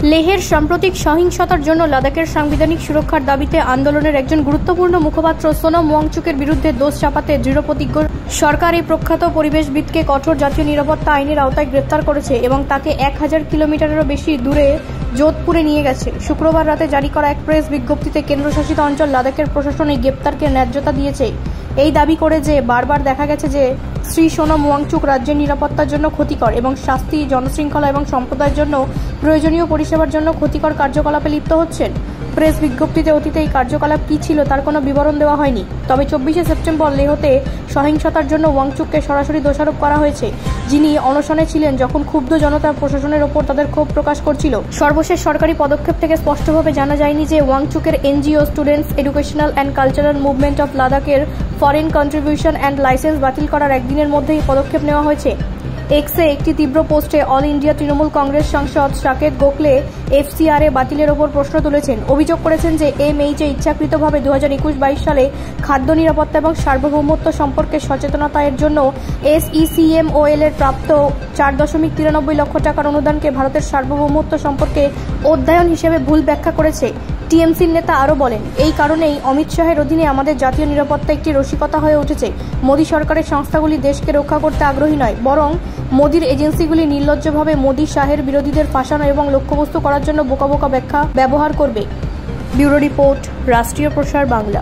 লেহের সাম্প্রতিক সহিংসতার জন্য লাদাখের সাংবিধানিক সুরক্ষার দাবিতে আন্দোলনের একজন গুরুত্বপূর্ণ মুখপাত্র সোনম ওয়াংচুকের বিরুদ্ধে দোষ চাপাতে দৃঢ়প্রতিজ্ঞ সরকার এই প্রখ্যাত পরিবেশবিদকে কঠোর জাতীয় নিরাপত্তা আইনের আওতায় গ্রেপ্তার করেছে এবং তাকে 1000 কিলোমিটারেরও বেশি দূরে যোধপুরে নিয়ে গেছে। শুক্রবার রাতে জারি করা এক প্রেস বিজ্ঞপ্তিতে কেন্দ্রশাসিত অঞ্চল লাদাখের প্রশাসন এই গ্রেপ্তারকে ন্যায্যতা দিয়েছে, এই দাবি করে যে বারবার দেখা গেছে যে শ্রী সোনম ওয়াংচুক রাজ্যের নিরাপত্তার জন্য ক্ষতিকর এবং শাস্তি, জনশৃঙ্খলা এবং সম্প্রদায়ের জন্য প্রয়োজনীয় পরিষেবার জন্য ক্ষতিকর কার্যকলাপে লিপ্ত হচ্ছেন। প্রেস বিজ্ঞপ্তিতে অতীতে এই কার্যকলাপ কী ছিল তার কোনো বিবরণ দেওয়া হয়নি, তবে 24শে সেপ্টেম্বর লেহতে সহিংসতার জন্য ওয়াংচুককে সরাসরি দোষারোপ করা হয়েছে, যিনি অনশনে ছিলেন যখন ক্ষুব্ধ জনতা প্রশাসনের ওপর তাদের ক্ষোভ প্রকাশ করছিল। সর্বশেষ সরকারি পদক্ষেপ থেকে স্পষ্টভাবে জানা যায়নি যে ওয়াংচুকের NGO students educational and cultural movement of লাদাখের ফরেন কন্ট্রিবিউশন অ্যান্ড লাইসেন্স বাতিল করার একদিনের মধ্যেই পদক্ষেপ নেওয়া হয়েছে। এক্সে একটি তীব্র পোস্টে অল ইন্ডিয়া তৃণমূল কংগ্রেস সাংসদ সাকেত গোখলে এফসিআরএ বাতিলের ওপর প্রশ্ন তুলেছেন। অভিযোগ করেছেন যে এমএইচে ইচ্ছাকৃতভাবে 2021-22 সালে খাদ্য নিরাপত্তা এবং সার্বভৌমত্ব সম্পর্কে সচেতনতার জন্য SECMOL এর প্রাপ্ত 4.93 লক্ষ টাকার অনুদানকে ভারতের সার্বভৌমত্ব সম্পর্কে অধ্যয়ন হিসেবে ভুল ব্যাখ্যা করেছে। টিএমসির নেতা আরও বলেন, এই কারণেই অমিত শাহের অধীনে আমাদের জাতীয় নিরাপত্তা একটি রসিকতা হয়ে উঠেছে। মোদী সরকারের সংস্থাগুলি দেশকে রক্ষা করতে আগ্রহী নয়, বরং মোদীর এজেন্সিগুলি নির্লজ্জভাবে মোদী শাহের বিরোধীদের ফাঁসানো এবং লক্ষ্যবস্তু করার জন্য বোকা বোকা ব্যাখ্যা ব্যবহার করবে। ব্যুরো রিপোর্ট, রাষ্ট্রীয় প্রসার বাংলা।